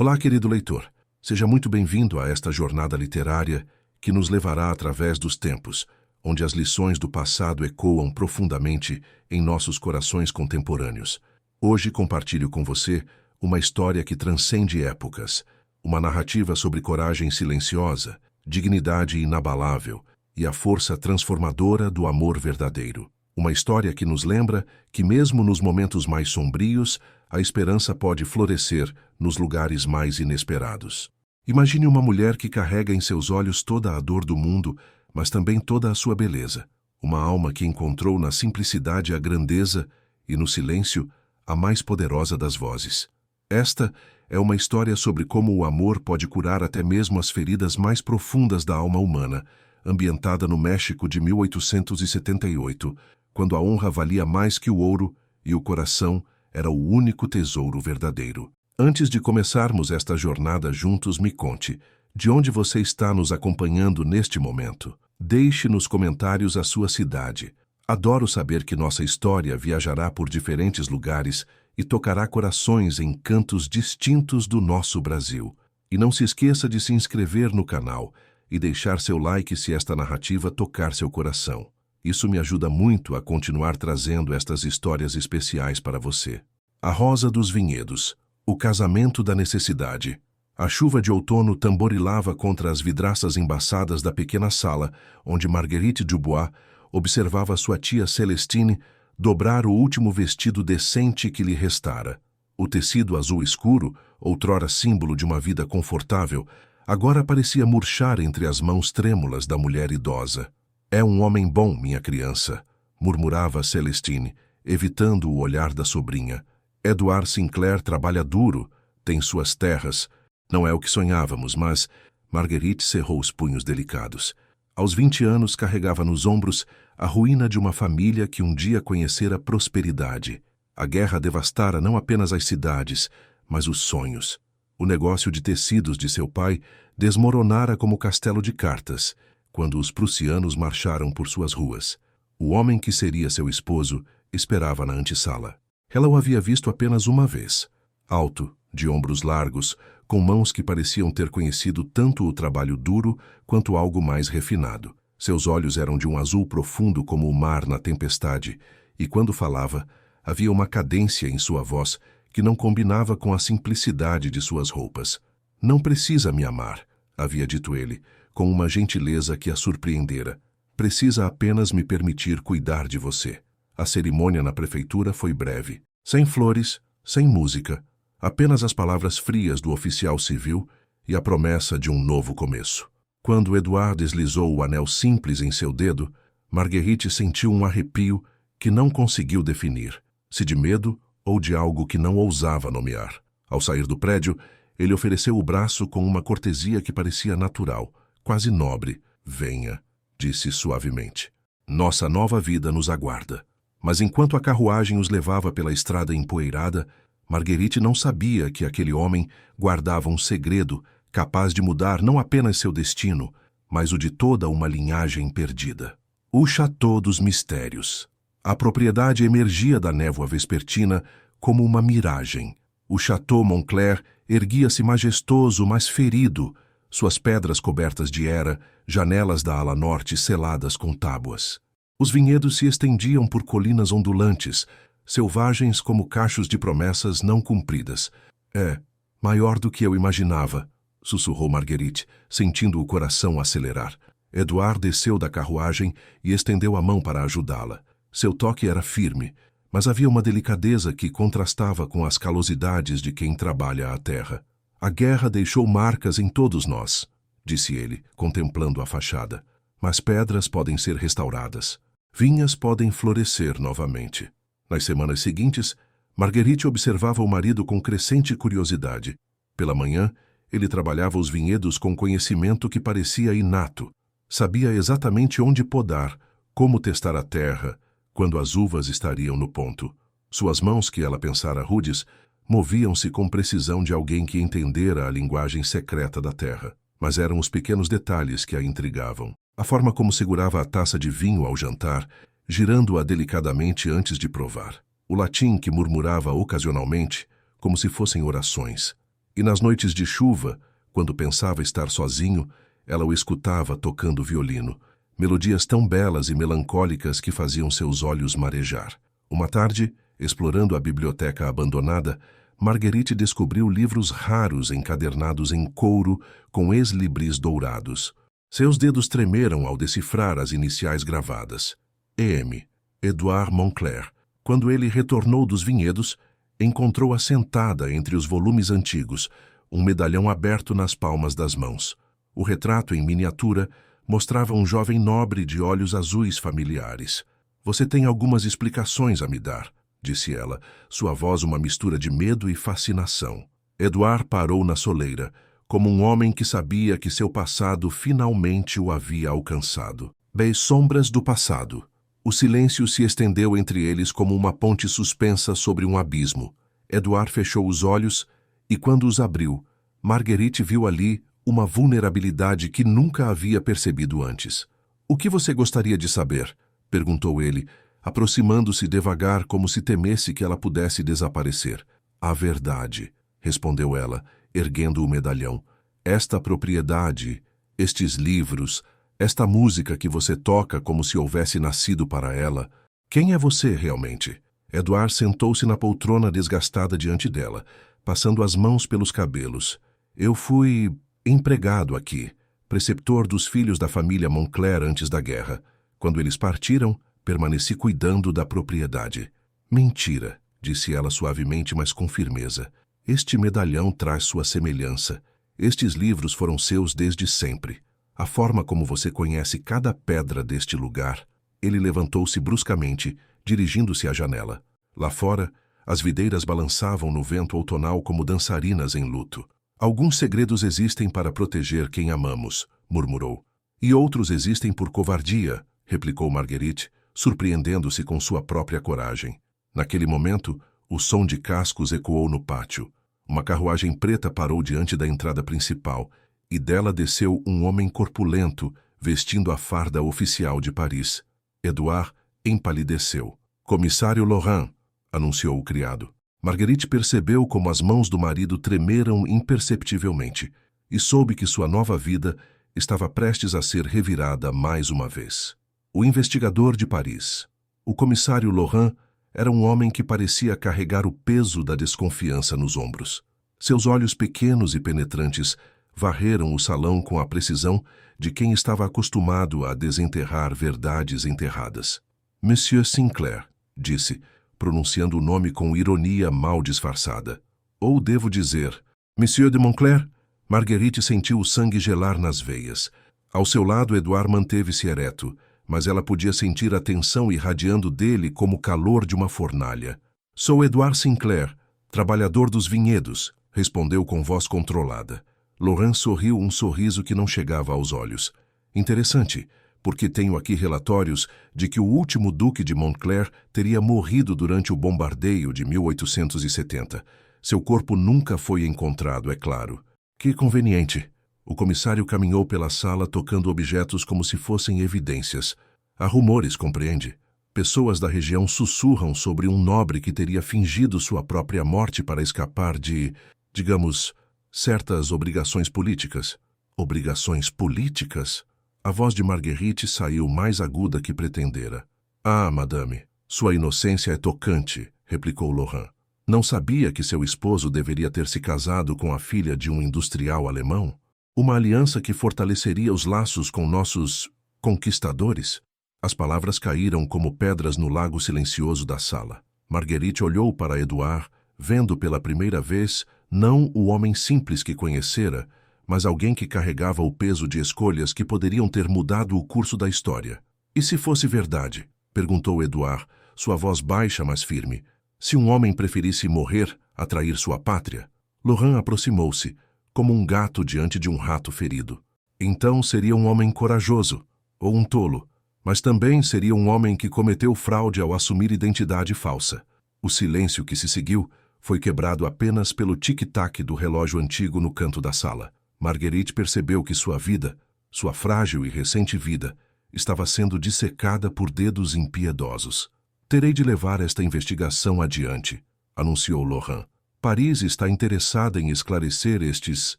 Olá, querido leitor. Seja muito bem-vindo a esta jornada literária que nos levará através dos tempos, onde as lições do passado ecoam profundamente em nossos corações contemporâneos. Hoje compartilho com você uma história que transcende épocas, uma narrativa sobre coragem silenciosa, dignidade inabalável e a força transformadora do amor verdadeiro. Uma história que nos lembra que, mesmo nos momentos mais sombrios, a esperança pode florescer nos lugares mais inesperados. Imagine uma mulher que carrega em seus olhos toda a dor do mundo, mas também toda a sua beleza. Uma alma que encontrou na simplicidade a grandeza e, no silêncio, a mais poderosa das vozes. Esta é uma história sobre como o amor pode curar até mesmo as feridas mais profundas da alma humana, ambientada no México de 1878, quando a honra valia mais que o ouro e o coração era o único tesouro verdadeiro. Antes de começarmos esta jornada juntos, me conte, de onde você está nos acompanhando neste momento? Deixe nos comentários a sua cidade. Adoro saber que nossa história viajará por diferentes lugares e tocará corações em cantos distintos do nosso Brasil. E não se esqueça de se inscrever no canal e deixar seu like se esta narrativa tocar seu coração. Isso me ajuda muito a continuar trazendo estas histórias especiais para você. A Rosa dos Vinhedos, o casamento da necessidade. A chuva de outono tamborilava contra as vidraças embaçadas da pequena sala, onde Marguerite Dubois observava sua tia Celestine dobrar o último vestido decente que lhe restara. O tecido azul escuro, outrora símbolo de uma vida confortável, agora parecia murchar entre as mãos trêmulas da mulher idosa. «É um homem bom, minha criança», murmurava Celestine, evitando o olhar da sobrinha. «Edward Sinclair trabalha duro, tem suas terras. Não é o que sonhávamos, mas...» Marguerite cerrou os punhos delicados. Aos 20 anos carregava nos ombros a ruína de uma família que um dia conhecera prosperidade. A guerra devastara não apenas as cidades, mas os sonhos. O negócio de tecidos de seu pai desmoronara como castelo de cartas, quando os prussianos marcharam por suas ruas. O homem que seria seu esposo esperava na antessala. Ela o havia visto apenas uma vez. Alto, de ombros largos, com mãos que pareciam ter conhecido tanto o trabalho duro quanto algo mais refinado. Seus olhos eram de um azul profundo como o mar na tempestade, e quando falava, havia uma cadência em sua voz que não combinava com a simplicidade de suas roupas. «Não precisa me amar», havia dito ele, com uma gentileza que a surpreendera. «Precisa apenas me permitir cuidar de você». A cerimônia na prefeitura foi breve. Sem flores, sem música, apenas as palavras frias do oficial civil e a promessa de um novo começo. Quando Edward deslizou o anel simples em seu dedo, Marguerite sentiu um arrepio que não conseguiu definir, se de medo ou de algo que não ousava nomear. Ao sair do prédio, ele ofereceu o braço com uma cortesia que parecia natural, quase nobre. «Venha», disse suavemente. «Nossa nova vida nos aguarda». Mas enquanto a carruagem os levava pela estrada empoeirada, Marguerite não sabia que aquele homem guardava um segredo capaz de mudar não apenas seu destino, mas o de toda uma linhagem perdida. O Château dos Mistérios. A propriedade emergia da névoa vespertina como uma miragem. O Château Montclair erguia-se majestoso, mas ferido, suas pedras cobertas de era, janelas da ala norte seladas com tábuas. Os vinhedos se estendiam por colinas ondulantes, selvagens como cachos de promessas não cumpridas. «É, maior do que eu imaginava», sussurrou Marguerite, sentindo o coração acelerar. Edward desceu da carruagem e estendeu a mão para ajudá-la. Seu toque era firme, mas havia uma delicadeza que contrastava com as calosidades de quem trabalha a terra. «A guerra deixou marcas em todos nós», disse ele, contemplando a fachada. «Mas pedras podem ser restauradas. Vinhas podem florescer novamente». Nas semanas seguintes, Marguerite observava o marido com crescente curiosidade. Pela manhã, ele trabalhava os vinhedos com conhecimento que parecia inato. Sabia exatamente onde podar, como testar a terra, quando as uvas estariam no ponto. Suas mãos, que ela pensara rudes, moviam-se com precisão de alguém que entendera a linguagem secreta da terra. Mas eram os pequenos detalhes que a intrigavam. A forma como segurava a taça de vinho ao jantar, girando-a delicadamente antes de provar. O latim que murmurava ocasionalmente, como se fossem orações. E nas noites de chuva, quando pensava estar sozinho, ela o escutava tocando violino, melodias tão belas e melancólicas que faziam seus olhos marejar. Uma tarde, explorando a biblioteca abandonada, Marguerite descobriu livros raros encadernados em couro com ex-libris dourados. Seus dedos tremeram ao decifrar as iniciais gravadas. E.M. Edouard Moncler. Quando ele retornou dos vinhedos, encontrou-a sentada entre os volumes antigos, um medalhão aberto nas palmas das mãos. O retrato em miniatura mostrava um jovem nobre de olhos azuis familiares. "Você tem algumas explicações a me dar", disse ela, sua voz uma mistura de medo e fascinação. Edouard parou na soleira, como um homem que sabia que seu passado finalmente o havia alcançado. Bem, sombras do passado. O silêncio se estendeu entre eles como uma ponte suspensa sobre um abismo. Edouard fechou os olhos e, quando os abriu, Marguerite viu ali uma vulnerabilidade que nunca havia percebido antes. "O que você gostaria de saber?", perguntou ele, aproximando-se devagar como se temesse que ela pudesse desaparecer. "A verdade", respondeu ela, erguendo o medalhão. "Esta propriedade, estes livros, esta música que você toca como se houvesse nascido para ela. Quem é você realmente?" Edouard sentou-se na poltrona desgastada diante dela, passando as mãos pelos cabelos. "Eu fui empregado aqui, preceptor dos filhos da família Moncler antes da guerra. Quando eles partiram, permaneci cuidando da propriedade." "Mentira", disse ela suavemente, mas com firmeza. "Este medalhão traz sua semelhança. Estes livros foram seus desde sempre. A forma como você conhece cada pedra deste lugar." Ele levantou-se bruscamente, dirigindo-se à janela. Lá fora, as videiras balançavam no vento outonal como dançarinas em luto. "Alguns segredos existem para proteger quem amamos", murmurou. "E outros existem por covardia", replicou Marguerite, surpreendendo-se com sua própria coragem. Naquele momento, o som de cascos ecoou no pátio. Uma carruagem preta parou diante da entrada principal, e dela desceu um homem corpulento, vestindo a farda oficial de Paris. Edouard empalideceu. "Comissário Laurent", anunciou o criado. Marguerite percebeu como as mãos do marido tremeram imperceptivelmente e soube que sua nova vida estava prestes a ser revirada mais uma vez. O investigador de Paris. O comissário Laurent era um homem que parecia carregar o peso da desconfiança nos ombros. Seus olhos pequenos e penetrantes varreram o salão com a precisão de quem estava acostumado a desenterrar verdades enterradas. "Monsieur Sinclair", disse, pronunciando o nome com ironia mal disfarçada. "Ou devo dizer, Monsieur de Moncler?" Marguerite sentiu o sangue gelar nas veias. Ao seu lado, Edouard manteve-se ereto, mas ela podia sentir a tensão irradiando dele como o calor de uma fornalha. "Sou Edouard Sinclair, trabalhador dos vinhedos", respondeu com voz controlada. Laurent sorriu um sorriso que não chegava aos olhos. "Interessante, porque tenho aqui relatórios de que o último duque de Moncler teria morrido durante o bombardeio de 1870. Seu corpo nunca foi encontrado, é claro." "Que conveniente." O comissário caminhou pela sala tocando objetos como se fossem evidências. "Há rumores, compreende? Pessoas da região sussurram sobre um nobre que teria fingido sua própria morte para escapar de, digamos, certas obrigações políticas." "Obrigações políticas?" A voz de Marguerite saiu mais aguda que pretendera. "Ah, madame, sua inocência é tocante", replicou Laurent. "Não sabia que seu esposo deveria ter se casado com a filha de um industrial alemão? Uma aliança que fortaleceria os laços com nossos conquistadores?" As palavras caíram como pedras no lago silencioso da sala. Marguerite olhou para Edouard, vendo pela primeira vez não o homem simples que conhecera, mas alguém que carregava o peso de escolhas que poderiam ter mudado o curso da história. "E se fosse verdade?", perguntou Edouard, sua voz baixa mas firme. "Se um homem preferisse morrer a trair sua pátria?" Laurent aproximou-se, como um gato diante de um rato ferido. "Então seria um homem corajoso, ou um tolo, mas também seria um homem que cometeu fraude ao assumir identidade falsa." O silêncio que se seguiu foi quebrado apenas pelo tic-tac do relógio antigo no canto da sala. Marguerite percebeu que sua vida, sua frágil e recente vida, estava sendo dissecada por dedos impiedosos. "Terei de levar esta investigação adiante", anunciou Laurent. Paris está interessada em esclarecer estes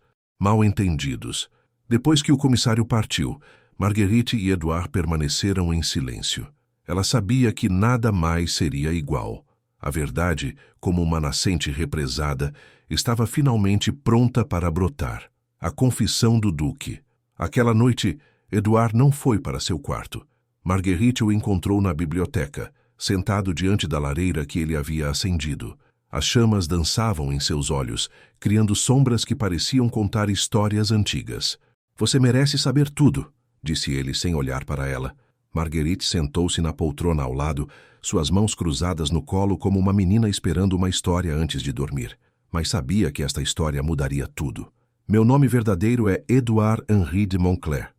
mal-entendidos. Depois que o comissário partiu, Marguerite e Edouard permaneceram em silêncio. Ela sabia que nada mais seria igual. A verdade, como uma nascente represada, estava finalmente pronta para brotar. A confissão do Duque. Aquela noite, Edouard não foi para seu quarto. Marguerite o encontrou na biblioteca, sentado diante da lareira que ele havia acendido. As chamas dançavam em seus olhos, criando sombras que pareciam contar histórias antigas. "Você merece saber tudo", disse ele sem olhar para ela. Marguerite sentou-se na poltrona ao lado, suas mãos cruzadas no colo como uma menina esperando uma história antes de dormir. Mas sabia que esta história mudaria tudo. "Meu nome verdadeiro é Edouard Henri de Montclair.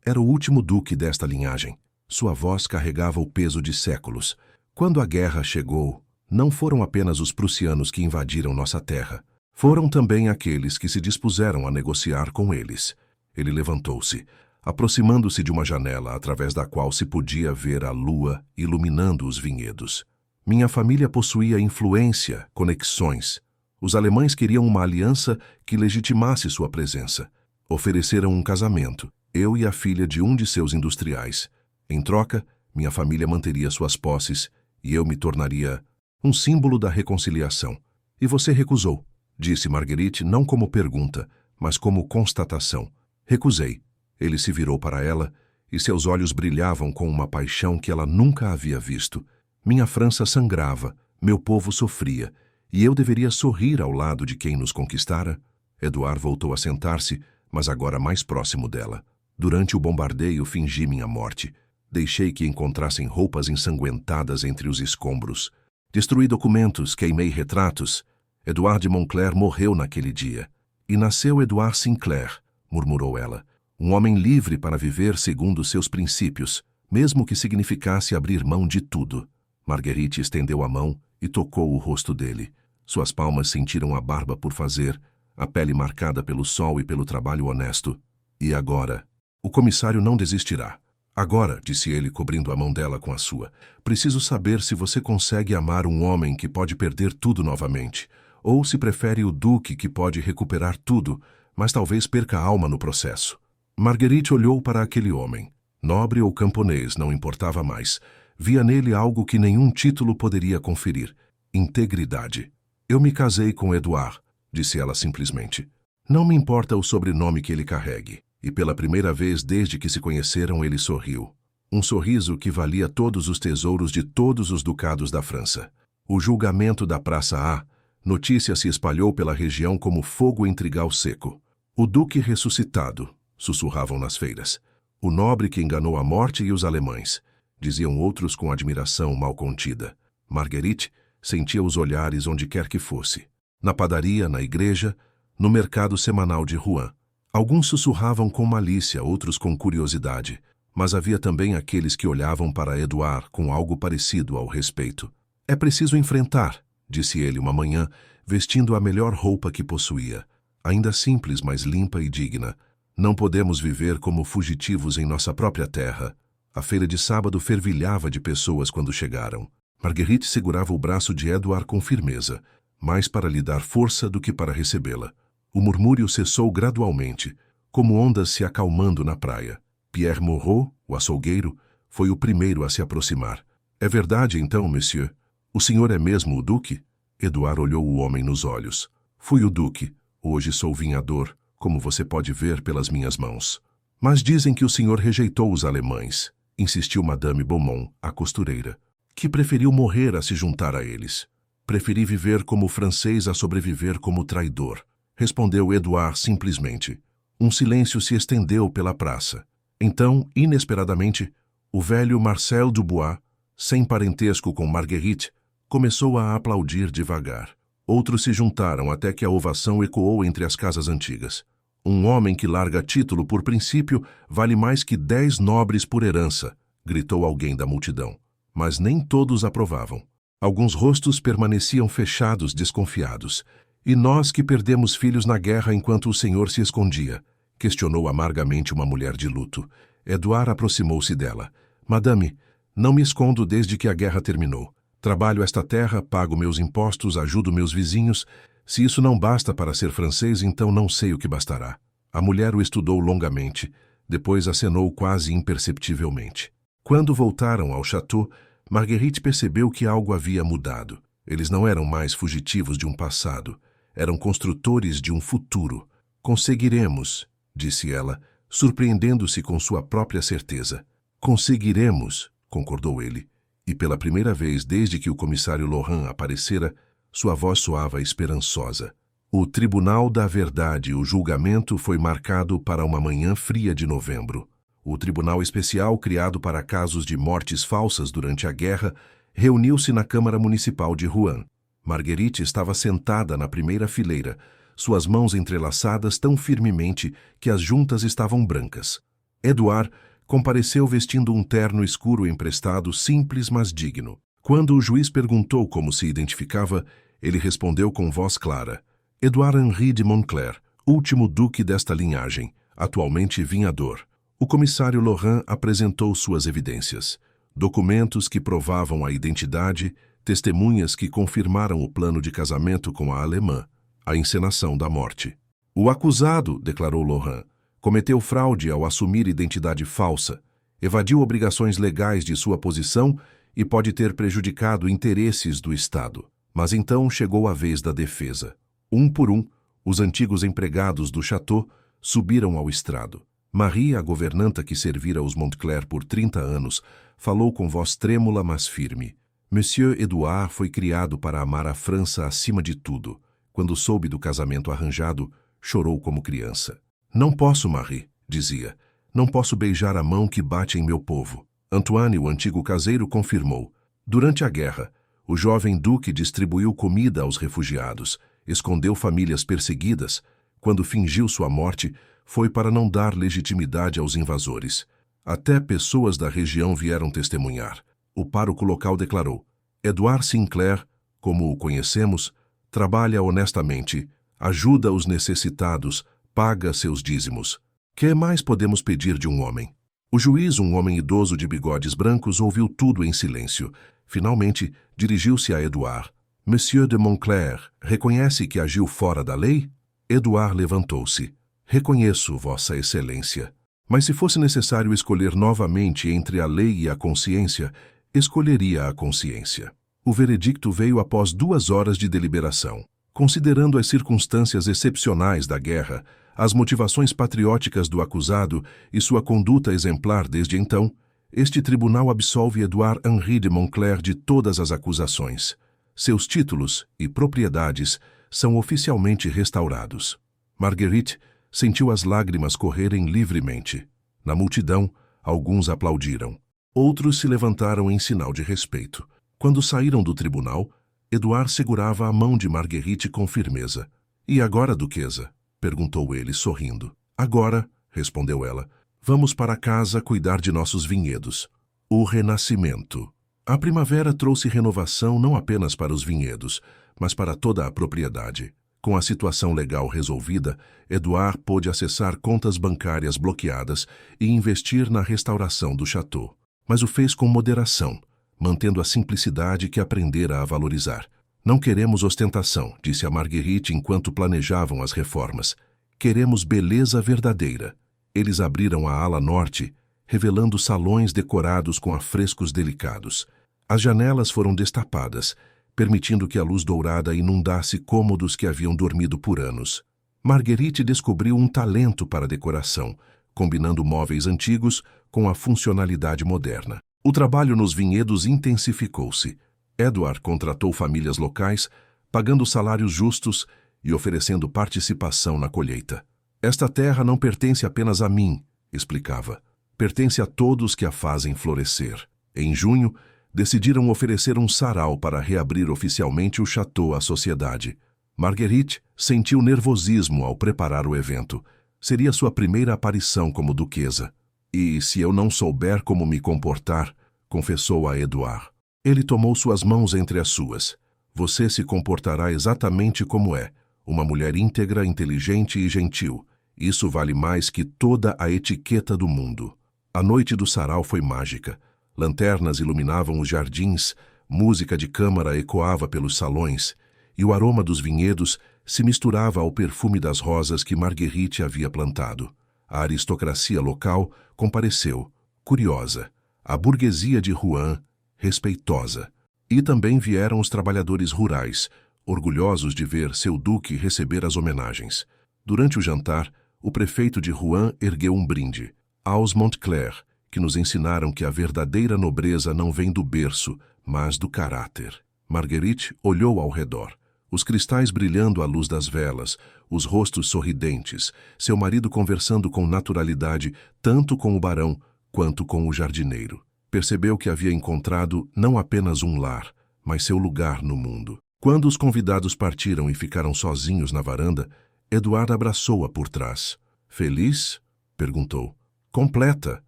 Era o último duque desta linhagem." Sua voz carregava o peso de séculos. "Quando a guerra chegou, não foram apenas os prussianos que invadiram nossa terra. Foram também aqueles que se dispuseram a negociar com eles." Ele levantou-se, aproximando-se de uma janela através da qual se podia ver a lua iluminando os vinhedos. "Minha família possuía influência, conexões. Os alemães queriam uma aliança que legitimasse sua presença. Ofereceram um casamento, eu e a filha de um de seus industriais. Em troca, minha família manteria suas posses e eu me tornaria um símbolo da reconciliação. E você recusou", disse Marguerite não como pergunta, mas como constatação. "Recusei." Ele se virou para ela e seus olhos brilhavam com uma paixão que ela nunca havia visto. "Minha França sangrava, meu povo sofria, e eu deveria sorrir ao lado de quem nos conquistara?" Edouard voltou a sentar-se, mas agora mais próximo dela. "Durante o bombardeio fingi minha morte. Deixei que encontrassem roupas ensanguentadas entre os escombros. Destruí documentos, queimei retratos. Edouard de Montclair morreu naquele dia. E nasceu Edouard Sinclair", murmurou ela. "Um homem livre para viver segundo seus princípios, mesmo que significasse abrir mão de tudo." Marguerite estendeu a mão e tocou o rosto dele. Suas palmas sentiram a barba por fazer, a pele marcada pelo sol e pelo trabalho honesto. "E agora?" "O comissário não desistirá." "Agora", disse ele, cobrindo a mão dela com a sua, "preciso saber se você consegue amar um homem que pode perder tudo novamente, ou se prefere o duque que pode recuperar tudo, mas talvez perca a alma no processo." Marguerite olhou para aquele homem. Nobre ou camponês, não importava mais. Via nele algo que nenhum título poderia conferir: integridade. "Eu me casei com Edouard", disse ela simplesmente. "Não me importa o sobrenome que ele carregue." E pela primeira vez desde que se conheceram, ele sorriu. Um sorriso que valia todos os tesouros de todos os ducados da França. O julgamento da Praça A. Notícia se espalhou pela região como fogo em trigal seco. "O duque ressuscitado", sussurravam nas feiras. "O nobre que enganou a morte e os alemães", diziam outros com admiração mal contida. Marguerite sentia os olhares onde quer que fosse. Na padaria, na igreja, no mercado semanal de Rouen. Alguns sussurravam com malícia, outros com curiosidade, mas havia também aqueles que olhavam para Edouard com algo parecido ao respeito. "É preciso enfrentar", disse ele uma manhã, vestindo a melhor roupa que possuía, ainda simples, mas limpa e digna. "Não podemos viver como fugitivos em nossa própria terra." A feira de sábado fervilhava de pessoas quando chegaram. Marguerite segurava o braço de Edouard com firmeza, mais para lhe dar força do que para recebê-la. O murmúrio cessou gradualmente, como ondas se acalmando na praia. Pierre Moreau, o açougueiro, foi o primeiro a se aproximar. "É verdade então, monsieur? O senhor é mesmo o duque?" Edouard olhou o homem nos olhos. "Fui o duque. Hoje sou vinhador, como você pode ver pelas minhas mãos." "Mas dizem que o senhor rejeitou os alemães", insistiu Madame Beaumont, a costureira, "que preferiu morrer a se juntar a eles." "Preferi viver como francês a sobreviver como traidor", respondeu Edouard simplesmente. Um silêncio se estendeu pela praça. Então, inesperadamente, o velho Marcel Dubois, sem parentesco com Marguerite, começou a aplaudir devagar. Outros se juntaram até que a ovação ecoou entre as casas antigas. "Um homem que larga título por princípio vale mais que 10 nobres por herança", gritou alguém da multidão. Mas nem todos aprovavam. Alguns rostos permaneciam fechados, desconfiados. "E nós que perdemos filhos na guerra enquanto o senhor se escondia?", questionou amargamente uma mulher de luto. Edouard aproximou-se dela. "Madame, não me escondo desde que a guerra terminou. Trabalho esta terra, pago meus impostos, ajudo meus vizinhos. Se isso não basta para ser francês, então não sei o que bastará. A mulher o estudou longamente, depois acenou quase imperceptivelmente. Quando voltaram ao château, Marguerite percebeu que algo havia mudado. Eles não eram mais fugitivos de um passado, eram construtores de um futuro. Conseguiremos, disse ela, surpreendendo-se com sua própria certeza. Conseguiremos, concordou ele, e pela primeira vez desde que o comissário Laurent aparecera, sua voz soava esperançosa. O Tribunal da Verdade, o julgamento, foi marcado para uma manhã fria de novembro. O Tribunal Especial, criado para casos de mortes falsas durante a guerra, reuniu-se na Câmara Municipal de Rouen. Marguerite estava sentada na primeira fileira, suas mãos entrelaçadas tão firmemente que as juntas estavam brancas. Edouard compareceu vestindo um terno escuro emprestado, simples mas digno. Quando o juiz perguntou como se identificava, ele respondeu com voz clara: Edouard Henri de Montclair, último duque desta linhagem, atualmente vinhador. O comissário Laurent apresentou suas evidências. Documentos que provavam a identidade, testemunhas que confirmaram o plano de casamento com a alemã, a encenação da morte. O acusado, declarou Laurent, cometeu fraude ao assumir identidade falsa, evadiu obrigações legais de sua posição e pode ter prejudicado interesses do Estado. Mas então chegou a vez da defesa. Um por um, os antigos empregados do château subiram ao estrado. Marie, a governanta que servira os Montclair por 30 anos, falou com voz trêmula mas firme. Monsieur Edouard foi criado para amar a França acima de tudo. Quando soube do casamento arranjado, chorou como criança. Não posso, Marie, dizia. Não posso beijar a mão que bate em meu povo. Antoine, o antigo caseiro, confirmou. Durante a guerra, o jovem duque distribuiu comida aos refugiados, escondeu famílias perseguidas. Quando fingiu sua morte, foi para não dar legitimidade aos invasores. Até pessoas da região vieram testemunhar. O pároco local declarou: Edouard Sinclair, como o conhecemos, trabalha honestamente, ajuda os necessitados, paga seus dízimos. Que mais podemos pedir de um homem? O juiz, um homem idoso de bigodes brancos, ouviu tudo em silêncio. Finalmente, dirigiu-se a Edouard. Monsieur de Montclair, reconhece que agiu fora da lei? Edouard levantou-se. Reconheço, Vossa Excelência. Mas se fosse necessário escolher novamente entre a lei e a consciência, escolheria a consciência. O veredicto veio após 2 horas de deliberação. Considerando as circunstâncias excepcionais da guerra, as motivações patrióticas do acusado e sua conduta exemplar desde então, este tribunal absolve Edouard Henri de Montclair de todas as acusações. Seus títulos e propriedades são oficialmente restaurados. Marguerite sentiu as lágrimas correrem livremente. Na multidão, alguns aplaudiram. Outros se levantaram em sinal de respeito. Quando saíram do tribunal, Edouard segurava a mão de Marguerite com firmeza. E agora, duquesa? Perguntou ele, sorrindo. Agora, respondeu ela, vamos para casa cuidar de nossos vinhedos. O renascimento. A primavera trouxe renovação não apenas para os vinhedos, mas para toda a propriedade. Com a situação legal resolvida, Edouard pôde acessar contas bancárias bloqueadas e investir na restauração do château. Mas o fez com moderação, mantendo a simplicidade que aprendera a valorizar. Não queremos ostentação, disse a Marguerite enquanto planejavam as reformas. Queremos beleza verdadeira. Eles abriram a ala norte, revelando salões decorados com afrescos delicados. As janelas foram destapadas, permitindo que a luz dourada inundasse cômodos que haviam dormido por anos. Marguerite descobriu um talento para a decoração, combinando móveis antigos com a funcionalidade moderna. O trabalho nos vinhedos intensificou-se. Edouard contratou famílias locais, pagando salários justos e oferecendo participação na colheita. Esta terra não pertence apenas a mim, explicava. Pertence a todos que a fazem florescer. Em junho, decidiram oferecer um sarau para reabrir oficialmente o château à sociedade. Marguerite sentiu nervosismo ao preparar o evento. Seria sua primeira aparição como duquesa. E se eu não souber como me comportar, confessou a Edouard. Ele tomou suas mãos entre as suas. Você se comportará exatamente como é, uma mulher íntegra, inteligente e gentil. Isso vale mais que toda a etiqueta do mundo. A noite do sarau foi mágica. Lanternas iluminavam os jardins, Música de câmara ecoava pelos salões, e o aroma dos vinhedos se misturava ao perfume das rosas que Marguerite havia plantado. A aristocracia local compareceu, curiosa, a burguesia de Rouen, respeitosa. E também vieram os trabalhadores rurais, orgulhosos de ver seu duque receber as homenagens. Durante o jantar, o prefeito de Rouen ergueu um brinde aos Montclair, que nos ensinaram que a verdadeira nobreza não vem do berço, mas do caráter. Marguerite olhou ao redor. Os cristais brilhando à luz das velas, os rostos sorridentes, seu marido conversando com naturalidade tanto com o barão quanto com o jardineiro. Percebeu que havia encontrado não apenas um lar, mas seu lugar no mundo. Quando os convidados partiram e ficaram sozinhos na varanda, Eduardo abraçou-a por trás. "Feliz?" perguntou. "Completa",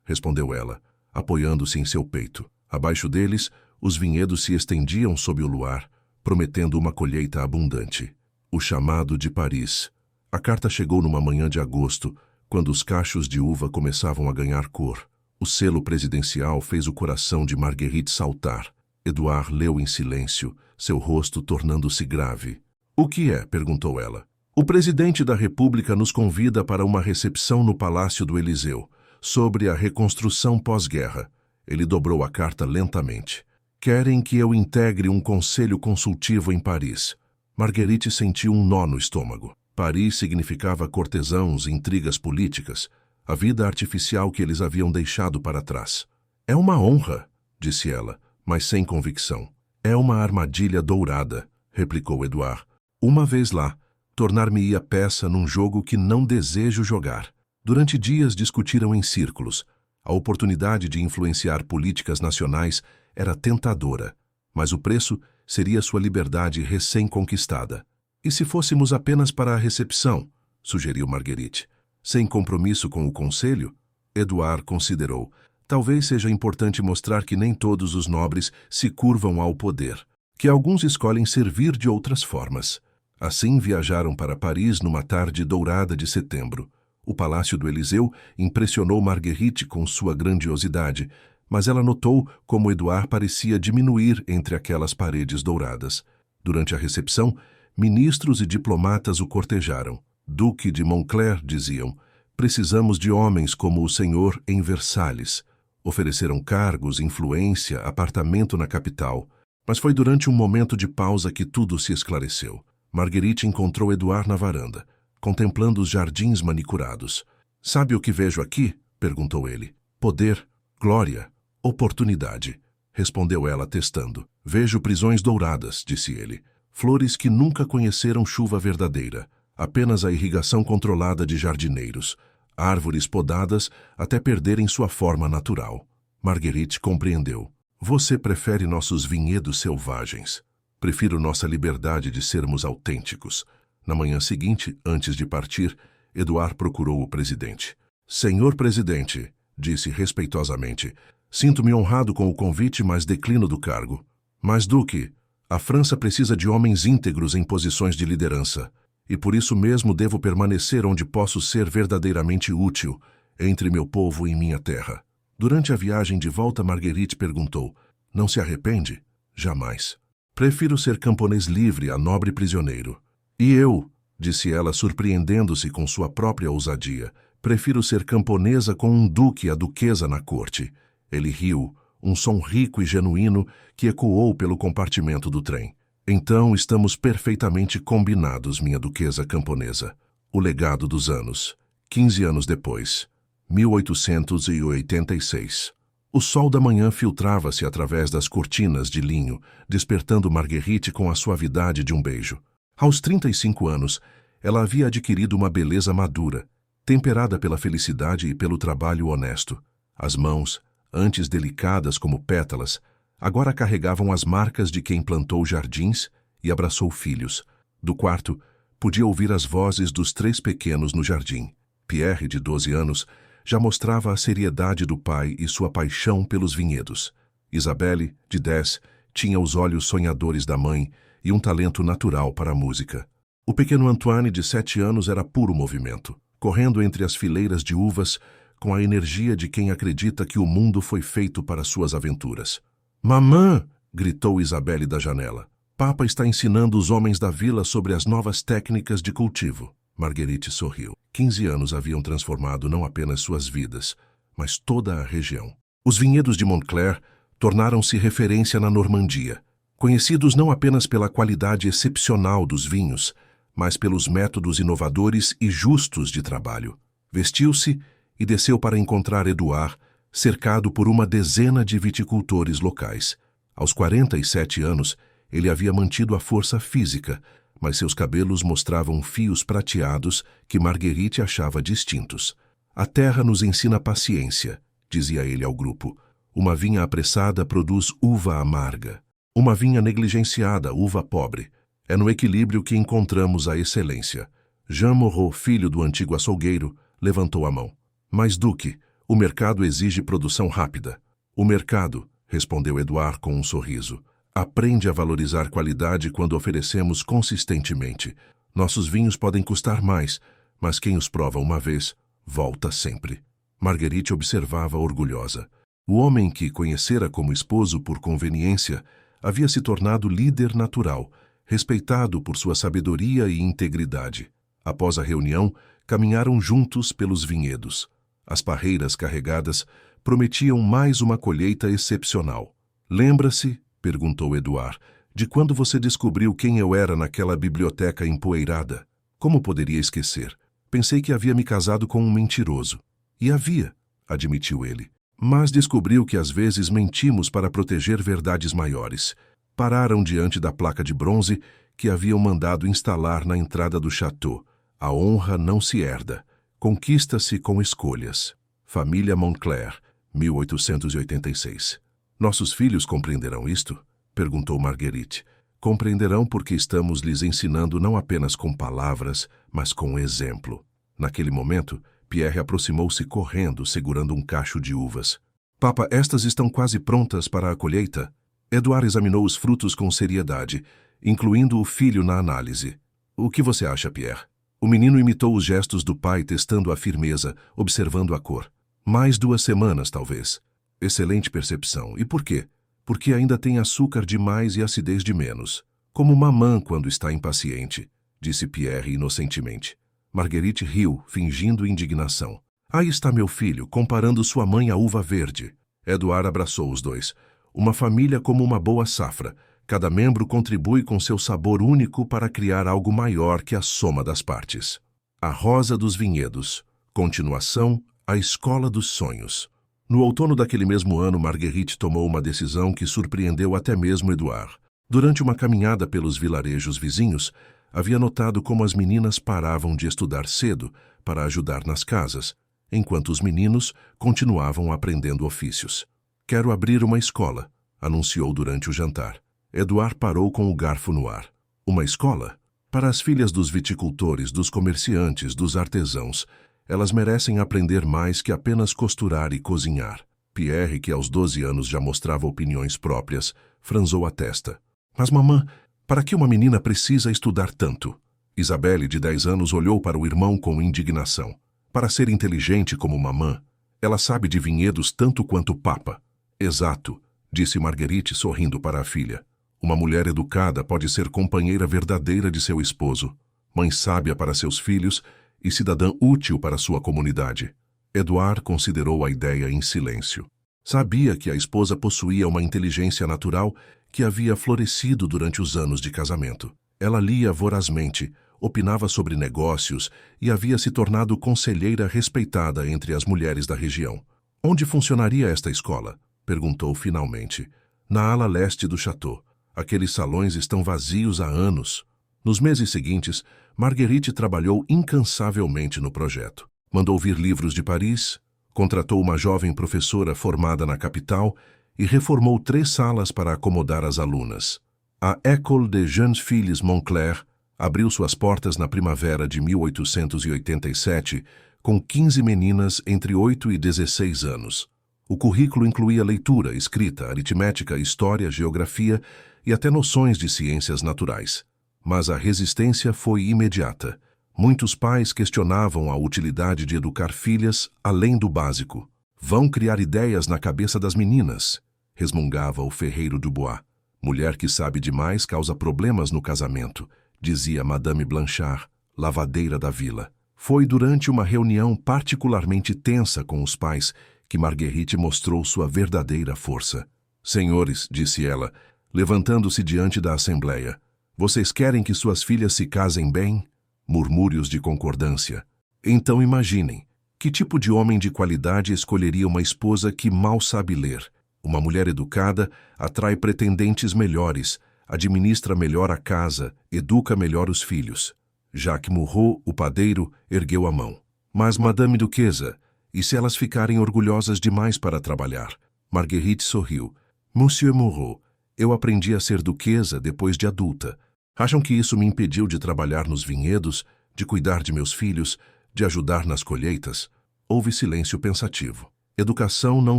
respondeu ela, apoiando-se em seu peito. Abaixo deles, os vinhedos se estendiam sob o luar, prometendo uma colheita abundante. O chamado de Paris. A carta chegou numa manhã de agosto, quando os cachos de uva começavam a ganhar cor. O selo presidencial fez o coração de Marguerite saltar. Eduard leu em silêncio, seu rosto tornando-se grave. "O que é?" perguntou ela. "O presidente da República nos convida para uma recepção no Palácio do Eliseu, sobre a reconstrução pós-guerra." Ele dobrou a carta lentamente. "Querem que eu integre um conselho consultivo em Paris." Marguerite sentiu um nó no estômago. Paris significava cortesãos, intrigas políticas, a vida artificial que eles haviam deixado para trás. "É uma honra", disse ela, mas sem convicção. "É uma armadilha dourada", replicou Eduard. "Uma vez lá, tornar-me-ia peça num jogo que não desejo jogar." Durante dias discutiram em círculos. A oportunidade de influenciar políticas nacionais era tentadora, mas o preço seria sua liberdade recém-conquistada. "E se fôssemos apenas para a recepção?" sugeriu Marguerite. "Sem compromisso com o conselho?" Eduard considerou. "Talvez seja importante mostrar que nem todos os nobres se curvam ao poder, que alguns escolhem servir de outras formas." Assim viajaram para Paris numa tarde dourada de setembro. O Palácio do Eliseu impressionou Marguerite com sua grandiosidade, mas ela notou como Eduard parecia diminuir entre aquelas paredes douradas. Durante a recepção, ministros e diplomatas o cortejaram. "Duque de Montclair", diziam, "precisamos de homens como o senhor em Versalhes." Ofereceram cargos, influência, apartamento na capital. Mas foi durante um momento de pausa que tudo se esclareceu. Marguerite encontrou Eduard na varanda, contemplando os jardins manicurados. "Sabe o que vejo aqui?" perguntou ele. "Poder, glória, oportunidade", respondeu ela testando. "Vejo prisões douradas", disse ele. "Flores que nunca conheceram chuva verdadeira, apenas a irrigação controlada de jardineiros. Árvores podadas até perderem sua forma natural." Marguerite compreendeu. "Você prefere nossos vinhedos selvagens. Prefiro nossa liberdade de sermos autênticos." Na manhã seguinte, antes de partir, Eduard procurou o presidente. "Senhor presidente", disse respeitosamente, "sinto-me honrado com o convite, mas declino do cargo." "Mas, Duque, a França precisa de homens íntegros em posições de liderança, e por isso mesmo devo permanecer onde posso ser verdadeiramente útil, entre meu povo e minha terra." Durante a viagem de volta, Marguerite perguntou: "Não se arrepende?" "Jamais. Prefiro ser camponês livre a nobre prisioneiro." "E eu", disse ela, surpreendendo-se com sua própria ousadia, "prefiro ser camponesa com um duque e a duquesa na corte." Ele riu, um som rico e genuíno que ecoou pelo compartimento do trem. "Então estamos perfeitamente combinados, minha duquesa camponesa." O legado dos anos. 15 anos depois. 1886. O sol da manhã filtrava-se através das cortinas de linho, despertando Marguerite com a suavidade de um beijo. Aos 35 anos, ela havia adquirido uma beleza madura, temperada pela felicidade e pelo trabalho honesto. As mãos, antes delicadas como pétalas, agora carregavam as marcas de quem plantou jardins e abraçou filhos. Do quarto, podia ouvir as vozes dos 3 pequenos no jardim. Pierre, de 12 anos, já mostrava a seriedade do pai e sua paixão pelos vinhedos. Isabelle, de 10, tinha os olhos sonhadores da mãe e um talento natural para a música. O pequeno Antoine, de 7 anos, era puro movimento, correndo entre as fileiras de uvas com a energia de quem acredita que o mundo foi feito para suas aventuras. "Mamã!" gritou Isabelle da janela. Papa está ensinando os homens da vila sobre as novas técnicas de cultivo. Marguerite sorriu. 15 anos haviam transformado não apenas suas vidas, mas toda a região. Os vinhedos de Montclair tornaram-se referência na Normandia, conhecidos não apenas pela qualidade excepcional dos vinhos, mas pelos métodos inovadores e justos de trabalho. Vestiu-se e desceu para encontrar Edouard, cercado por uma dezena de viticultores locais. Aos 47 anos, ele havia mantido a força física, mas seus cabelos mostravam fios prateados que Marguerite achava distintos. A terra nos ensina paciência, dizia ele ao grupo. Uma vinha apressada produz uva amarga. Uma vinha negligenciada, uva pobre. É no equilíbrio que encontramos a excelência. Jean Moreau, filho do antigo açougueiro, levantou a mão. Mas, Duque, o mercado exige produção rápida. O mercado, respondeu Edouard com um sorriso, aprende a valorizar qualidade quando oferecemos consistentemente. Nossos vinhos podem custar mais, mas quem os prova uma vez, volta sempre. Marguerite observava orgulhosa. O homem que conhecera como esposo por conveniência havia se tornado líder natural, respeitado por sua sabedoria e integridade. Após a reunião, caminharam juntos pelos vinhedos. As parreiras carregadas prometiam mais uma colheita excepcional. Lembra-se, perguntou Edouard, de quando você descobriu quem eu era naquela biblioteca empoeirada? Como poderia esquecer? Pensei que havia me casado com um mentiroso. E havia, admitiu ele. Mas descobriu que às vezes mentimos para proteger verdades maiores. Pararam diante da placa de bronze que haviam mandado instalar na entrada do château. A honra não se herda. Conquista-se com escolhas. Família Montclair, 1886. Nossos filhos compreenderão isto? Perguntou Marguerite. Compreenderão porque estamos lhes ensinando não apenas com palavras, mas com exemplo. Naquele momento, Pierre aproximou-se correndo, segurando um cacho de uvas. Papa, estas estão quase prontas para a colheita? Edouard examinou os frutos com seriedade, incluindo o filho na análise. O que você acha, Pierre? O menino imitou os gestos do pai, testando a firmeza, observando a cor. Mais 2 semanas, talvez. Excelente percepção. E por quê? Porque ainda tem açúcar demais e acidez de menos. Como mamã quando está impaciente, disse Pierre inocentemente. Marguerite riu, fingindo indignação. Aí está meu filho, comparando sua mãe à uva verde. Edouard abraçou os dois. Uma família como uma boa safra. Cada membro contribui com seu sabor único para criar algo maior que a soma das partes. A Rosa dos Vinhedos. Continuação, A Escola dos Sonhos. No outono daquele mesmo ano, Marguerite tomou uma decisão que surpreendeu até mesmo Edouard. Durante uma caminhada pelos vilarejos vizinhos, havia notado como as meninas paravam de estudar cedo para ajudar nas casas, enquanto os meninos continuavam aprendendo ofícios. Quero abrir uma escola, anunciou durante o jantar. Edouard parou com o garfo no ar. Uma escola? Para as filhas dos viticultores, dos comerciantes, dos artesãos. Elas merecem aprender mais que apenas costurar e cozinhar. Pierre, que aos 12 anos já mostrava opiniões próprias, franzou a testa. Mas, mamã, para que uma menina precisa estudar tanto? Isabelle, de 10 anos, olhou para o irmão com indignação. Para ser inteligente como mamã, ela sabe de vinhedos tanto quanto o Papa. Exato, disse Marguerite sorrindo para a filha. Uma mulher educada pode ser companheira verdadeira de seu esposo, mãe sábia para seus filhos e cidadã útil para sua comunidade. Edouard considerou a ideia em silêncio. Sabia que a esposa possuía uma inteligência natural que havia florescido durante os anos de casamento. Ela lia vorazmente, opinava sobre negócios e havia se tornado conselheira respeitada entre as mulheres da região. Onde funcionaria esta escola? Perguntou finalmente. Na ala leste do château. Aqueles salões estão vazios há anos. Nos meses seguintes, Marguerite trabalhou incansavelmente no projeto. Mandou vir livros de Paris, contratou uma jovem professora formada na capital e reformou 3 salas para acomodar as alunas. A École des Jeunes Filles Montclair abriu suas portas na primavera de 1887 com 15 meninas entre 8 e 16 anos. O currículo incluía leitura, escrita, aritmética, história, geografia e até noções de ciências naturais. Mas a resistência foi imediata. Muitos pais questionavam a utilidade de educar filhas além do básico. Vão criar ideias na cabeça das meninas, resmungava o ferreiro Dubois. Mulher que sabe demais causa problemas no casamento, dizia Madame Blanchard, lavadeira da vila. Foi durante uma reunião particularmente tensa com os pais que Marguerite mostrou sua verdadeira força. Senhores, disse ela, levantando-se diante da assembleia, vocês querem que suas filhas se casem bem? Murmúrios de concordância. Então imaginem, que tipo de homem de qualidade escolheria uma esposa que mal sabe ler? Uma mulher educada atrai pretendentes melhores, administra melhor a casa, educa melhor os filhos. Jacques Murrault, o padeiro, ergueu a mão. Mas, Madame Duquesa, e se elas ficarem orgulhosas demais para trabalhar? Marguerite sorriu. Monsieur Murrault, eu aprendi a ser duquesa depois de adulta. Acham que isso me impediu de trabalhar nos vinhedos, de cuidar de meus filhos, de ajudar nas colheitas? Houve silêncio pensativo. Educação não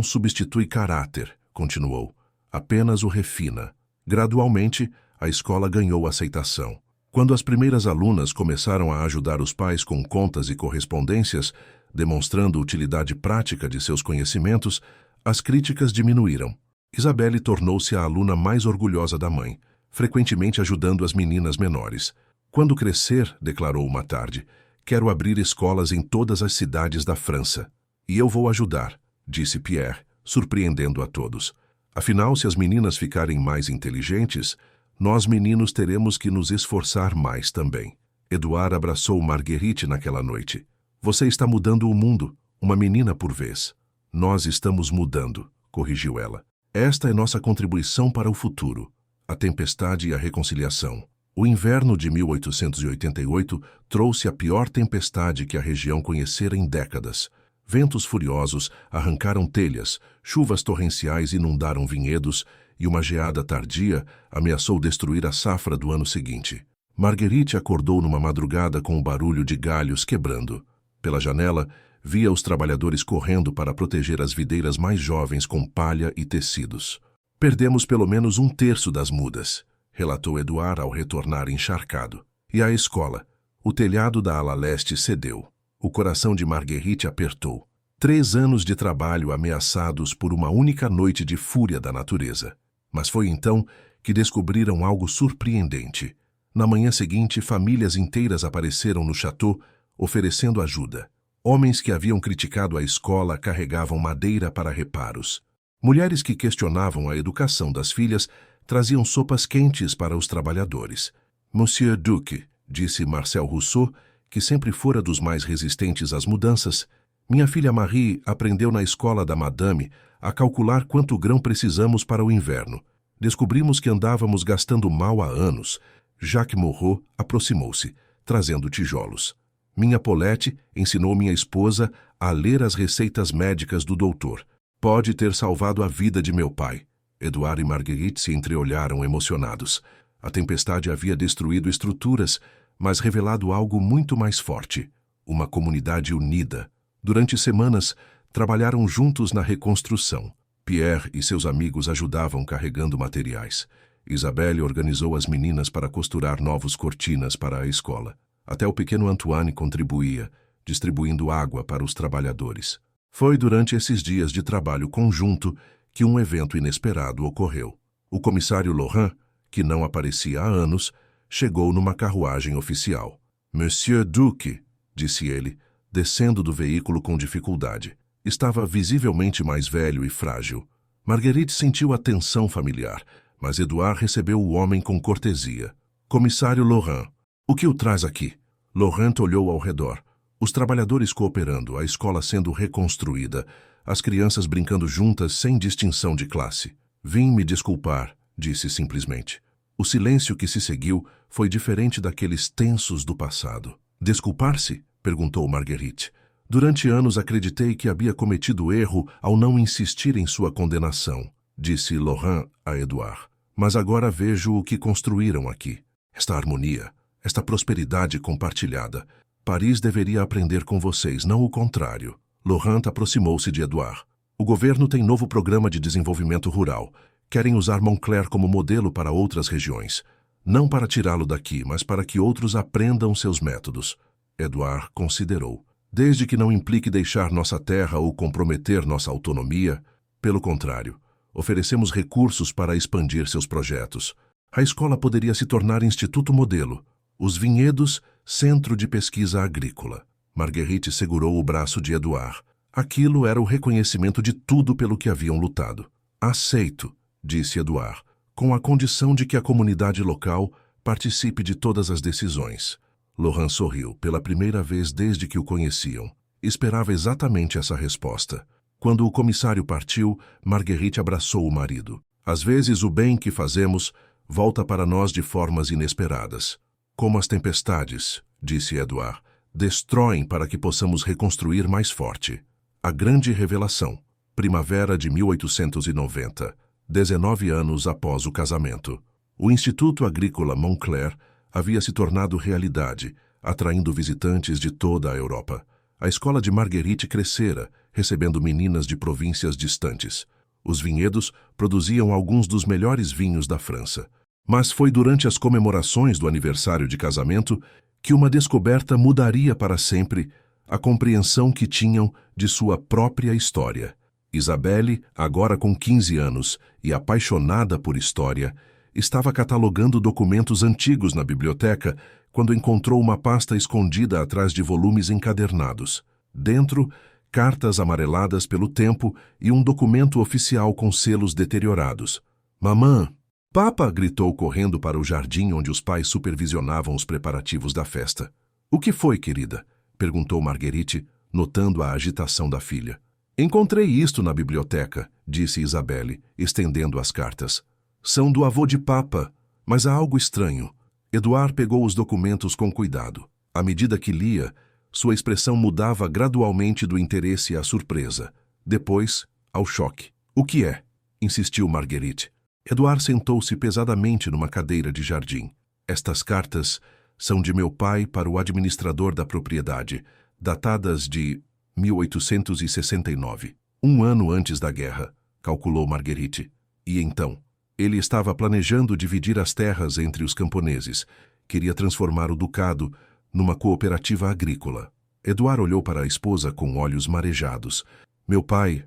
substitui caráter, continuou. Apenas o refina. Gradualmente, a escola ganhou aceitação. Quando as primeiras alunas começaram a ajudar os pais com contas e correspondências, demonstrando utilidade prática de seus conhecimentos, as críticas diminuíram. Isabelle tornou-se a aluna mais orgulhosa da mãe, frequentemente ajudando as meninas menores. Quando crescer, declarou uma tarde, quero abrir escolas em todas as cidades da França. E eu vou ajudar, disse Pierre, surpreendendo a todos. Afinal, se as meninas ficarem mais inteligentes, nós meninos teremos que nos esforçar mais também. Edouard abraçou Marguerite naquela noite. Você está mudando o mundo, uma menina por vez. Nós estamos mudando, corrigiu ela. Esta é nossa contribuição para o futuro. A tempestade e a reconciliação. O inverno de 1888 trouxe a pior tempestade que a região conhecera em décadas. Ventos furiosos arrancaram telhas, chuvas torrenciais inundaram vinhedos e uma geada tardia ameaçou destruir a safra do ano seguinte. Marguerite acordou numa madrugada com o barulho de galhos quebrando. Pela janela, via os trabalhadores correndo para proteger as videiras mais jovens com palha e tecidos. Perdemos pelo menos 1/3 das mudas, relatou Edouard ao retornar encharcado. E a escola? O telhado da ala leste cedeu. O coração de Marguerite apertou. 3 anos de trabalho ameaçados por uma única noite de fúria da natureza. Mas foi então que descobriram algo surpreendente. Na manhã seguinte, famílias inteiras apareceram no château, oferecendo ajuda. Homens que haviam criticado a escola carregavam madeira para reparos. Mulheres que questionavam a educação das filhas traziam sopas quentes para os trabalhadores. Monsieur Duque, disse Marcel Rousseau, que sempre fora dos mais resistentes às mudanças, minha filha Marie aprendeu na escola da madame a calcular quanto grão precisamos para o inverno. Descobrimos que andávamos gastando mal há anos. Jacques Murrault aproximou-se, trazendo tijolos. Minha Paulette ensinou minha esposa a ler as receitas médicas do doutor. Pode ter salvado a vida de meu pai. Edouard e Marguerite se entreolharam emocionados. A tempestade havia destruído estruturas, mas revelado algo muito mais forte. Uma comunidade unida. Durante semanas, trabalharam juntos na reconstrução. Pierre e seus amigos ajudavam carregando materiais. Isabelle organizou as meninas para costurar novas cortinas para a escola. Até o pequeno Antoine contribuía, distribuindo água para os trabalhadores. Foi durante esses dias de trabalho conjunto que um evento inesperado ocorreu. O comissário Laurent, que não aparecia há anos, chegou numa carruagem oficial. Monsieur Duque, disse ele, descendo do veículo com dificuldade. Estava visivelmente mais velho e frágil. Marguerite sentiu a tensão familiar, mas Edouard recebeu o homem com cortesia. Comissário Laurent, o que o traz aqui? Laurent olhou ao redor. Os trabalhadores cooperando, a escola sendo reconstruída, as crianças brincando juntas sem distinção de classe. Vim me desculpar, disse simplesmente. O silêncio que se seguiu foi diferente daqueles tensos do passado. Desculpar-se? Perguntou Marguerite. Durante anos acreditei que havia cometido erro ao não insistir em sua condenação, disse Laurent a Edouard. Mas agora vejo o que construíram aqui. Esta harmonia, esta prosperidade compartilhada. Paris deveria aprender com vocês, não o contrário. Laurent aproximou-se de Edouard. O governo tem novo programa de desenvolvimento rural. Querem usar Montclair como modelo para outras regiões. Não para tirá-lo daqui, mas para que outros aprendam seus métodos. Edouard considerou. Desde que não implique deixar nossa terra ou comprometer nossa autonomia, pelo contrário, Oferecemos recursos para expandir seus projetos. A escola poderia se tornar instituto modelo. Os vinhedos, centro de pesquisa agrícola. Marguerite segurou o braço de Edouard. Aquilo era o reconhecimento de tudo pelo que haviam lutado. Aceito, disse Edouard, com a condição de que a comunidade local participe de todas as decisões. Laurent sorriu, pela primeira vez desde que o conheciam. Esperava exatamente essa resposta. Quando o comissário partiu, Marguerite abraçou o marido. Às vezes o bem que fazemos volta para nós de formas inesperadas. Como as tempestades, disse Edouard, destroem para que possamos reconstruir mais forte. A grande revelação. Primavera de 1890, 19 anos após o casamento. O Instituto Agrícola Montclair havia se tornado realidade, atraindo visitantes de toda a Europa. A escola de Marguerite crescera, recebendo meninas de províncias distantes. Os vinhedos produziam alguns dos melhores vinhos da França. Mas foi durante as comemorações do aniversário de casamento que uma descoberta mudaria para sempre a compreensão que tinham de sua própria história. Isabelle, agora com 15 anos e apaixonada por história, estava catalogando documentos antigos na biblioteca quando encontrou uma pasta escondida atrás de volumes encadernados. Dentro, cartas amareladas pelo tempo e um documento oficial com selos deteriorados. "Mamã!" Papa gritou correndo para o jardim onde os pais supervisionavam os preparativos da festa. "O que foi, querida?" perguntou Marguerite, notando a agitação da filha. "Encontrei isto na biblioteca", disse Isabelle, estendendo as cartas. "São do avô de Papa, mas há algo estranho." Edouard pegou os documentos com cuidado. À medida que lia, sua expressão mudava gradualmente do interesse à surpresa. Depois, ao choque. "O que é?" insistiu Marguerite. Edouard sentou-se pesadamente numa cadeira de jardim. "Estas cartas são de meu pai para o administrador da propriedade, datadas de 1869, um ano antes da guerra", calculou Marguerite. E então? Ele estava planejando dividir as terras entre os camponeses. Queria transformar o ducado numa cooperativa agrícola. Edouard olhou para a esposa com olhos marejados. Meu pai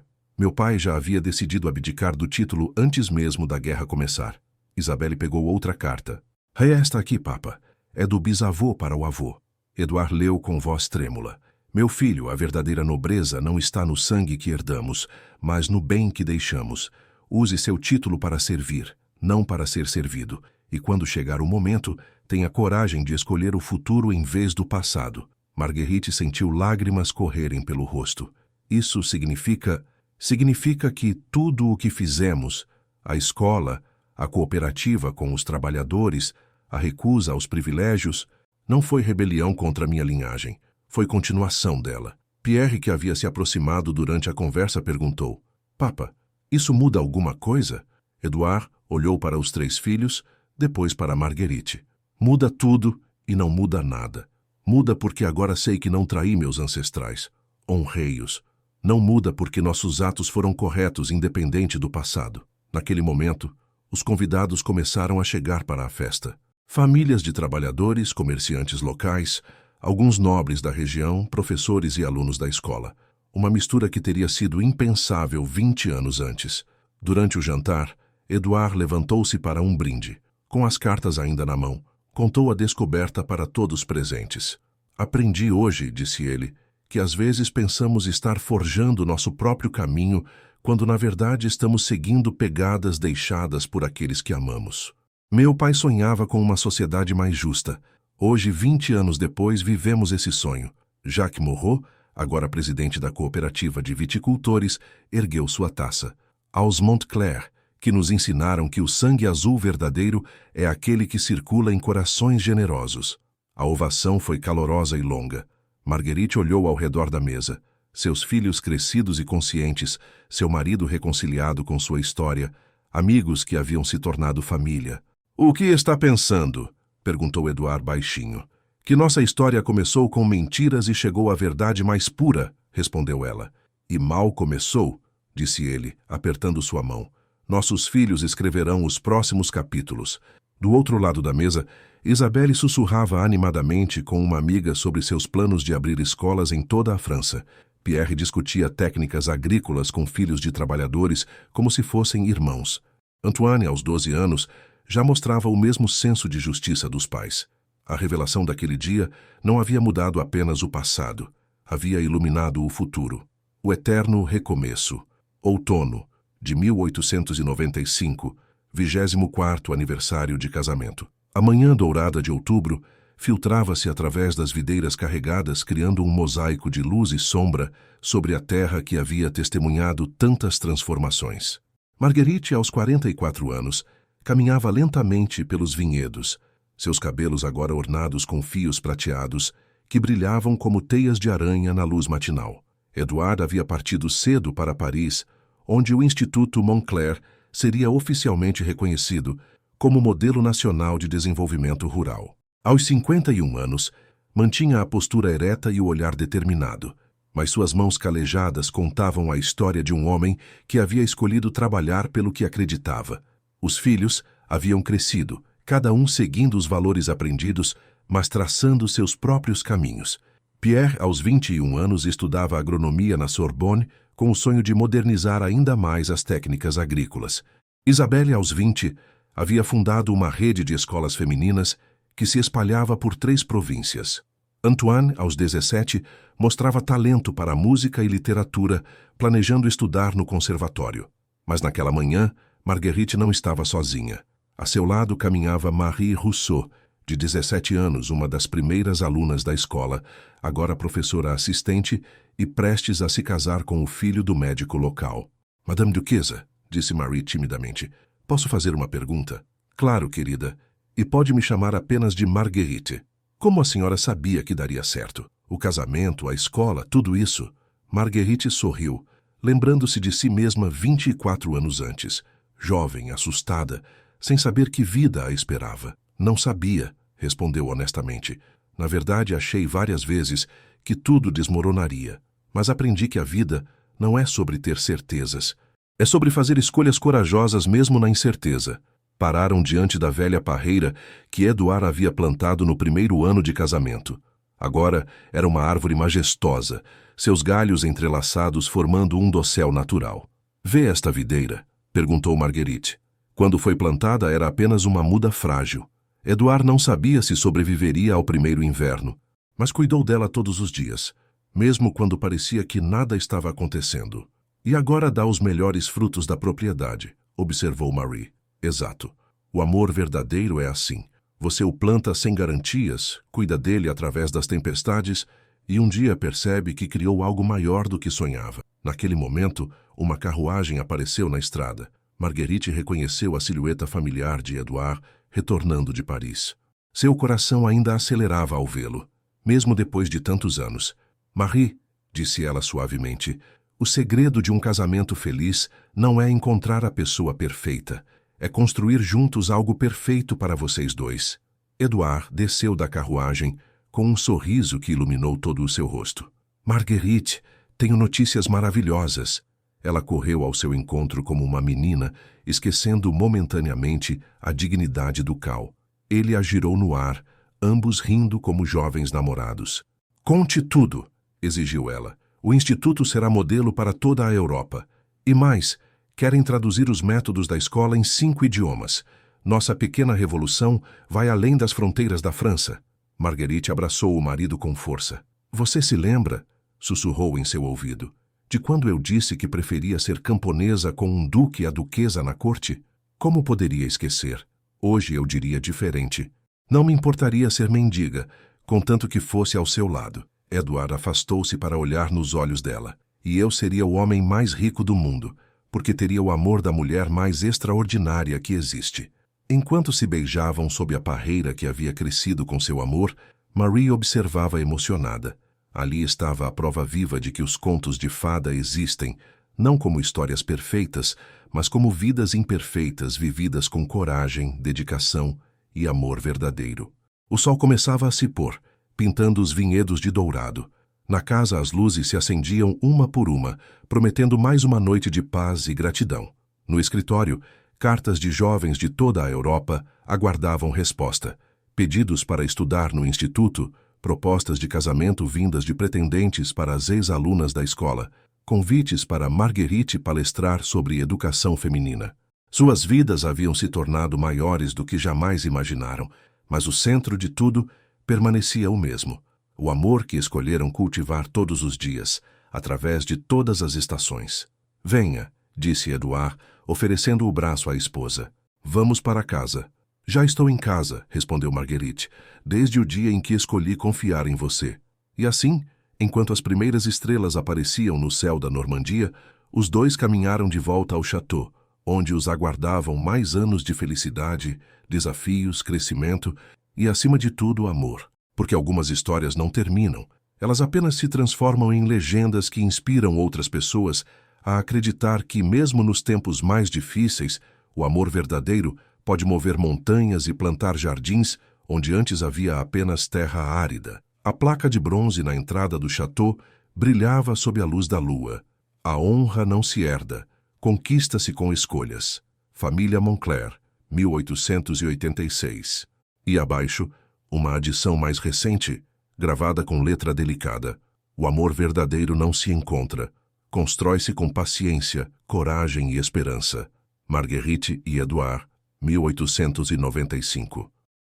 já havia decidido abdicar do título antes mesmo da guerra começar." Isabelle pegou outra carta. "É esta aqui, Papa. É do bisavô para o avô." Edouard leu com voz trêmula. "Meu filho, a verdadeira nobreza não está no sangue que herdamos, mas no bem que deixamos. Use seu título para servir, não para ser servido. E quando chegar o momento, tenha coragem de escolher o futuro em vez do passado." Marguerite sentiu lágrimas correrem pelo rosto. "Isso significa que tudo o que fizemos, a escola, a cooperativa com os trabalhadores, a recusa aos privilégios, não foi rebelião contra minha linhagem, foi continuação dela." Pierre, que havia se aproximado durante a conversa, perguntou: "Papa, isso muda alguma coisa?" Edouard olhou para os 3 filhos, depois para Marguerite. "Muda tudo e não muda nada. Muda porque agora sei que não traí meus ancestrais. Honrei-os. Não muda porque nossos atos foram corretos, independente do passado." Naquele momento, os convidados começaram a chegar para a festa. Famílias de trabalhadores, comerciantes locais, alguns nobres da região, professores e alunos da escola. Uma mistura que teria sido impensável 20 anos antes. Durante o jantar, Edouard levantou-se para um brinde. Com as cartas ainda na mão, contou a descoberta para todos presentes. "Aprendi hoje", disse ele, "que às vezes pensamos estar forjando nosso próprio caminho, quando na verdade estamos seguindo pegadas deixadas por aqueles que amamos. Meu pai sonhava com uma sociedade mais justa. Hoje, 20 anos depois, vivemos esse sonho. Jacques Moreau, agora presidente da cooperativa de viticultores, ergueu sua taça. Aos Montclair, que nos ensinaram que o sangue azul verdadeiro é aquele que circula em corações generosos." A ovação foi calorosa e longa. Marguerite olhou ao redor da mesa. Seus filhos crescidos e conscientes, seu marido reconciliado com sua história, amigos que haviam se tornado família. "O que está pensando?" perguntou Edouard baixinho. "Que nossa história começou com mentiras e chegou à verdade mais pura", respondeu ela. "E mal começou", disse ele, apertando sua mão. "Nossos filhos escreverão os próximos capítulos." Do outro lado da mesa, Isabelle sussurrava animadamente com uma amiga sobre seus planos de abrir escolas em toda a França. Pierre discutia técnicas agrícolas com filhos de trabalhadores como se fossem irmãos. Antoine, aos 12 anos, já mostrava o mesmo senso de justiça dos pais. A revelação daquele dia não havia mudado apenas o passado, havia iluminado o futuro. O eterno recomeço. Outono, de 1895, 24º aniversário de casamento. A manhã dourada de outubro filtrava-se através das videiras carregadas, criando um mosaico de luz e sombra sobre a terra que havia testemunhado tantas transformações. Marguerite, aos 44 anos, caminhava lentamente pelos vinhedos, seus cabelos agora ornados com fios prateados, que brilhavam como teias de aranha na luz matinal. Edouard havia partido cedo para Paris, onde o Instituto Montclair seria oficialmente reconhecido como modelo nacional de desenvolvimento rural. Aos 51 anos, mantinha a postura ereta e o olhar determinado, mas suas mãos calejadas contavam a história de um homem que havia escolhido trabalhar pelo que acreditava. Os filhos haviam crescido, cada um seguindo os valores aprendidos, mas traçando seus próprios caminhos. Pierre, aos 21 anos, estudava agronomia na Sorbonne, com o sonho de modernizar ainda mais as técnicas agrícolas. Isabelle, aos 20, havia fundado uma rede de escolas femininas que se espalhava por 3 províncias. Antoine, aos 17, mostrava talento para música e literatura, planejando estudar no conservatório. Mas naquela manhã, Marguerite não estava sozinha. A seu lado caminhava Marie Rousseau, de 17 anos, uma das primeiras alunas da escola, agora professora assistente e prestes a se casar com o filho do médico local. Madame Duquesa, disse Marie timidamente, posso fazer uma pergunta? Claro, querida. E pode me chamar apenas de Marguerite. Como a senhora sabia que daria certo? O casamento, a escola, tudo isso? Marguerite sorriu, lembrando-se de si mesma 24 anos antes, jovem, assustada, sem saber que vida a esperava. Não sabia, respondeu honestamente. Na verdade, achei várias vezes que tudo desmoronaria, mas aprendi que a vida não é sobre ter certezas. É sobre fazer escolhas corajosas mesmo na incerteza. Pararam diante da velha parreira que Edouard havia plantado no primeiro ano de casamento. Agora era uma árvore majestosa, seus galhos entrelaçados formando um dossel natural. Vê esta videira? Perguntou Marguerite. Quando foi plantada era apenas uma muda frágil. Edouard não sabia se sobreviveria ao primeiro inverno, mas cuidou dela todos os dias, mesmo quando parecia que nada estava acontecendo. E agora dá os melhores frutos da propriedade, observou Marie. Exato. O amor verdadeiro é assim. Você o planta sem garantias, cuida dele através das tempestades e um dia percebe que criou algo maior do que sonhava. Naquele momento, uma carruagem apareceu na estrada. Marguerite reconheceu a silhueta familiar de Edouard retornando de Paris. Seu coração ainda acelerava ao vê-lo, mesmo depois de tantos anos. Marie, disse ela suavemente, o segredo de um casamento feliz não é encontrar a pessoa perfeita, é construir juntos algo perfeito para vocês dois. Edouard desceu da carruagem com um sorriso que iluminou todo o seu rosto. Marguerite, tenho notícias maravilhosas. Ela correu ao seu encontro como uma menina, esquecendo momentaneamente a dignidade do Cal. Ele a girou no ar, ambos rindo como jovens namorados. Conte tudo, exigiu ela. O Instituto será modelo para toda a Europa. E mais, querem traduzir os métodos da escola em 5 idiomas. Nossa pequena revolução vai além das fronteiras da França. Marguerite abraçou o marido com força. Você se lembra, sussurrou em seu ouvido, de quando eu disse que preferia ser camponesa com um duque e a duquesa na corte? Como poderia esquecer? Hoje eu diria diferente. Não me importaria ser mendiga, contanto que fosse ao seu lado. Edouard afastou-se para olhar nos olhos dela. E eu seria o homem mais rico do mundo, porque teria o amor da mulher mais extraordinária que existe. Enquanto se beijavam sob a parreira que havia crescido com seu amor, Marie observava emocionada. Ali estava a prova viva de que os contos de fada existem, não como histórias perfeitas, mas como vidas imperfeitas vividas com coragem, dedicação e amor verdadeiro. O sol começava a se pôr, pintando os vinhedos de dourado. Na casa as luzes se acendiam uma por uma, prometendo mais uma noite de paz e gratidão. No escritório, cartas de jovens de toda a Europa aguardavam resposta. Pedidos para estudar no instituto, propostas de casamento vindas de pretendentes para as ex-alunas da escola, convites para Marguerite palestrar sobre educação feminina. Suas vidas haviam se tornado maiores do que jamais imaginaram, mas o centro de tudo permanecia o mesmo: o amor que escolheram cultivar todos os dias, através de todas as estações. Venha, disse Edouard, oferecendo o braço à esposa. Vamos para casa. Já estou em casa, respondeu Marguerite, desde o dia em que escolhi confiar em você. E assim, enquanto as primeiras estrelas apareciam no céu da Normandia, os dois caminharam de volta ao château, onde os aguardavam mais anos de felicidade, desafios, crescimento e, acima de tudo, amor. Porque algumas histórias não terminam, elas apenas se transformam em legendas que inspiram outras pessoas a acreditar que, mesmo nos tempos mais difíceis, o amor verdadeiro pode mover montanhas e plantar jardins onde antes havia apenas terra árida. A placa de bronze na entrada do château brilhava sob a luz da lua. A honra não se herda, conquista-se com escolhas. Família Moncler, 1886. E abaixo, uma adição mais recente, gravada com letra delicada: o amor verdadeiro não se encontra. Constrói-se com paciência, coragem e esperança. Marguerite e Edouard, 1895.